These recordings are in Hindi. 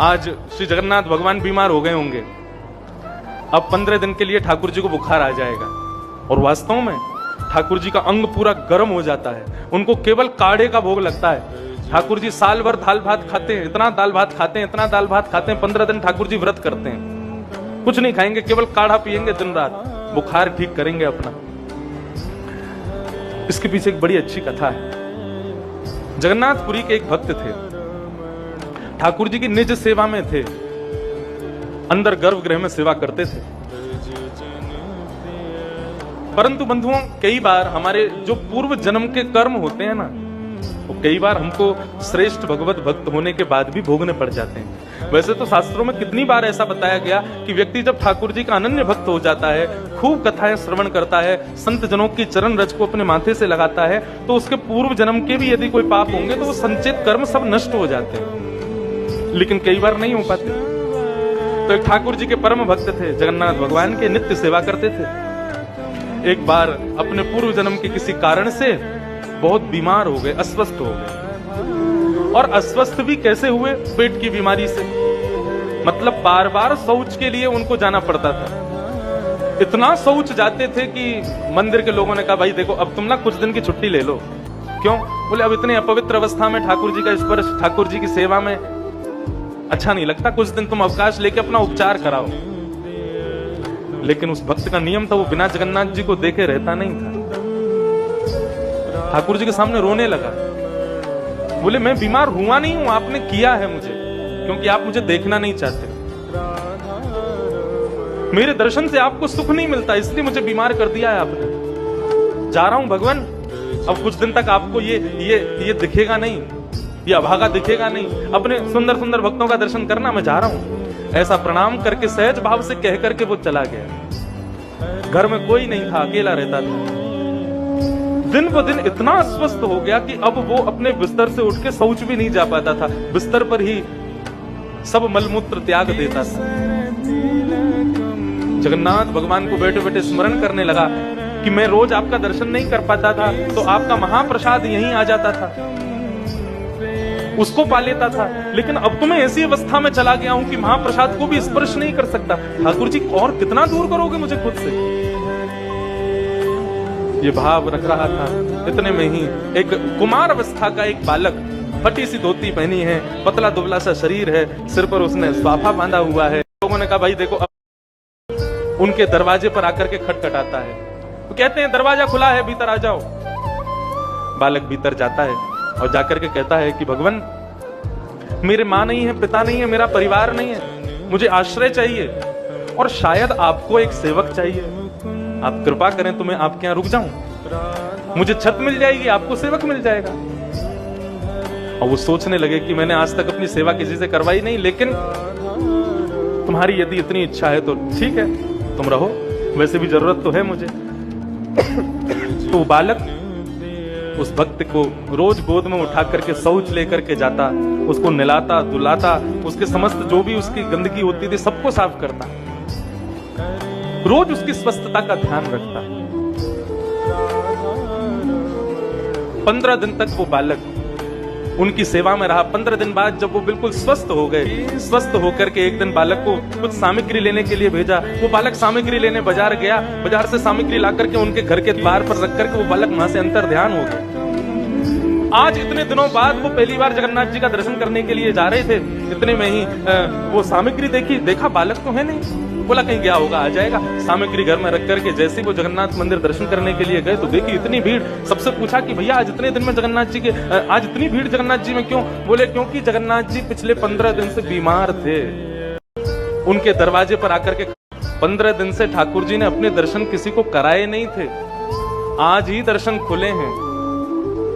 आज श्री जगन्नाथ भगवान बीमार हो गए होंगे, अब 15 दिन के लिए ठाकुर जी को बुखार आ जाएगा और वास्तव में ठाकुर जी का अंग पूरा गर्म हो जाता है, उनको केवल काढ़े का भोग लगता है। ठाकुर जी साल भर दाल भात खाते हैं, इतना दाल भात खाते हैं, इतना दाल भात खाते हैं, 15 दिन ठाकुर जी व्रत करते हैं, कुछ नहीं खाएंगे, केवल काढ़ा पिएंगे दिन रात, बुखार ठीक करेंगे अपना। इसके पीछे एक बड़ी अच्छी कथा है। जगन्नाथपुरी के एक भक्त थे, ठाकुर जी की निज सेवा में थे, अंदर गर्भगृह में सेवा करते थे। परंतु बंधुओं, कई बार हमारे जो पूर्व जन्म के कर्म होते हैं ना, वो कई बार हमको श्रेष्ठ भगवत भक्त होने के बाद भी भोगने पड़ जाते हैं। वैसे तो शास्त्रों में कितनी बार ऐसा बताया गया कि व्यक्ति जब ठाकुर जी का अनन्य भक्त हो जाता है, खूब कथाएं श्रवण करता है, संत जनों की चरण रज को अपने माथे से लगाता है, तो उसके पूर्व जन्म के भी यदि कोई पाप होंगे तो वो संचित कर्म सब नष्ट हो जाते हैं, लेकिन कई बार नहीं हो पाते। तो एक ठाकुर जी के परम भक्त थे, जगन्नाथ भगवान के नित्य सेवा करते थे। एक बार अपने पूर्व जन्म के किसी कारण से बहुत बीमार हो गए, अस्वस्थ हो गए, और अस्वस्थ भी कैसे हुए? पेट की बीमारी से। मतलब बार बार शौच के लिए उनको जाना पड़ता था, इतना शौच जाते थे कि मंदिर के लोगों ने कहा भाई देखो अब तुम ना कुछ दिन की छुट्टी ले लो। क्यों? बोले अब इतने अपवित्र अवस्था में ठाकुर जी का स्पर्श, ठाकुर जी की सेवा में अच्छा नहीं लगता, कुछ दिन तुम अवकाश लेके अपना उपचार कराओ। लेकिन उस भक्त का नियम था, वो बिना जगन्नाथ जी को देखे रहता नहीं था। ठाकुर जी के सामने रोने लगा, बोले मैं बीमार हुआ नहीं हूं, आपने किया है मुझे, क्योंकि आप मुझे देखना नहीं चाहते, मेरे दर्शन से आपको सुख नहीं मिलता, इसलिए मुझे बीमार कर दिया है आपने। जा रहा हूं भगवान, अब कुछ दिन तक आपको ये दिखेगा नहीं, ये अभागा दिखेगा नहीं, अपने सुंदर सुंदर भक्तों का दर्शन करना, मैं जा रहा हूं। ऐसा प्रणाम करके सहज भाव से कह करके वो चला गया। घर में कोई नहीं था, अकेला रहता था। दिन ब दिन इतना अस्वस्थ हो गया कि अब वो अपने बिस्तर से उठ के शौच भी नहीं जा पाता था, बिस्तर पर ही सब मलमूत्र त्याग देता था। जगन्नाथ भगवान को बैठे बैठे स्मरण करने लगा कि मैं रोज आपका दर्शन नहीं कर पाता था, तो आपका महाप्रसाद यहीं आ जाता था, उसको पा लेता था, लेकिन अब तो मैं ऐसी अवस्था में चला गया हूं कि महाप्रसाद को भी स्पर्श नहीं कर सकता। ठाकुर जी और कितना दूर करोगे मुझे खुद से? ये भाव रख रहा था। इतने में ही एक कुमार अवस्था का एक बालक, फटी सी धोती पहनी है, पतला दुबला सा शरीर है, सिर पर उसने स्वाफा बांधा हुआ है। लोगों ने कहा भाई देखो, अब उनके दरवाजे पर आकर के खटखटाता है, तो कहते हैं दरवाजा खुला है, भीतर आ जाओ। बालक भीतर जाता है और जाकर के कहता है कि भगवान मेरे माँ नहीं है, पिता नहीं है, मेरा परिवार नहीं है, मुझे आश्रय चाहिए और शायद आपको एक सेवक चाहिए, आप कृपा करें तो मैं आपके यहाँ रुक जाऊं, मुझे छत मिल जाएगी, आपको सेवक मिल जाएगा। और वो सोचने लगे कि मैंने आज तक अपनी सेवा किसी से करवाई नहीं, लेकिन तुम्हारी यदि इतनी इच्छा है तो ठीक है, तुम रहो, वैसे भी जरूरत तो है मुझे। तो बालक उस भक्त को रोज गोद में उठा करके शौच लेकर के जाता, उसको नहलाता धुलाता, उसके समस्त जो भी उसकी गंदगी होती थी सबको साफ करता, रोज उसकी स्वस्थता का ध्यान रखता। 15 दिन तक वो बालक उनकी सेवा में रहा। 15 दिन बाद जब वो बिल्कुल स्वस्थ हो गए, स्वस्थ होकर के एक दिन बालक को कुछ सामग्री लेने के लिए भेजा। वो बालक सामग्री लेने बाजार गया, बाजार से सामग्री ला करके उनके घर के द्वार पर रख करके वो बालक वहां से अंतर ध्यान हो गया। आज इतने दिनों बाद वो पहली बार जगन्नाथ जी का दर्शन करने के लिए जा रहे थे। इतने में ही वो सामग्री देखी, देखा बालक तो है नहीं, बोला कहीं गया होगा, आ जाएगा। सामग्री घर में रख करके जैसे वो जगन्नाथ मंदिर दर्शन करने के लिए गए तो देखी इतनी भीड़। सबसे पूछा कि भैया आज इतने दिन में जगन्नाथ जी के आज इतनी भीड़ जगन्नाथ जी में क्यों? बोले क्योंकि जगन्नाथ जी पिछले 15 दिन से बीमार थे, उनके दरवाजे पर आकर के 15 दिन से ठाकुर जी ने अपने दर्शन किसी को कराए नहीं थे, आज ही दर्शन खुले हैं।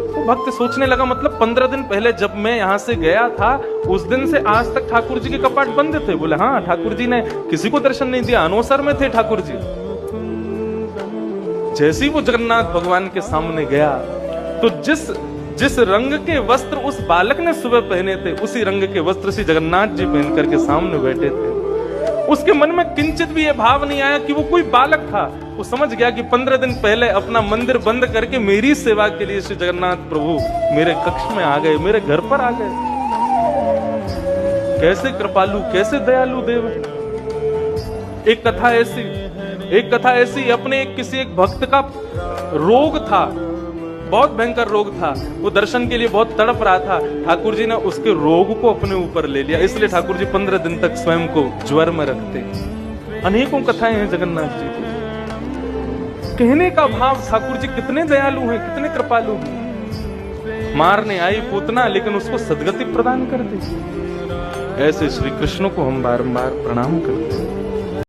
तो भक्त सोचने लगा मतलब 15 दिन पहले जब मैं यहां से गया था उस दिन से आज तक ठाकुर जी के कपाट बंद थे। बोले हाँ, ठाकुर जी ने किसी को दर्शन नहीं दिया, अनोसर में थे ठाकुर जी। जैसे ही वो जगन्नाथ भगवान के सामने गया तो जिस रंग के वस्त्र उस बालक ने सुबह पहने थे उसी रंग के वस्त्र से जगन्नाथ जी पहन करके सामने बैठे थे। उसके मन में किंचित भी यह भाव नहीं आया कि वो कोई बालक था। वो समझ गया कि 15 दिन पहले अपना मंदिर बंद करके मेरी सेवा के लिए श्री जगन्नाथ प्रभु मेरे कक्ष में आ गए, मेरे घर पर आ गए। कैसे कृपालु, कैसे दयालु देव है। एक कथा ऐसी अपने किसी एक भक्त का रोग था, बहुत भयंकर रोग था, वो दर्शन के लिए बहुत तड़प रहा था। ठाकुर जी ने उसके रोग को अपने ऊपर ले लिया, इसलिए ठाकुर जी 15 दिन तक स्वयं को ज्वर में रखते। अनेकों कथाएं हैं जगन्नाथ जी की। कहने का भाव, ठाकुर जी कितने दयालु हैं, कितने कृपालु हैं। मारने आई पूतना, लेकिन उसको सदगति प्रदान कर दी। ऐसे श्री कृष्ण को हम बारंबार प्रणाम करते हैं।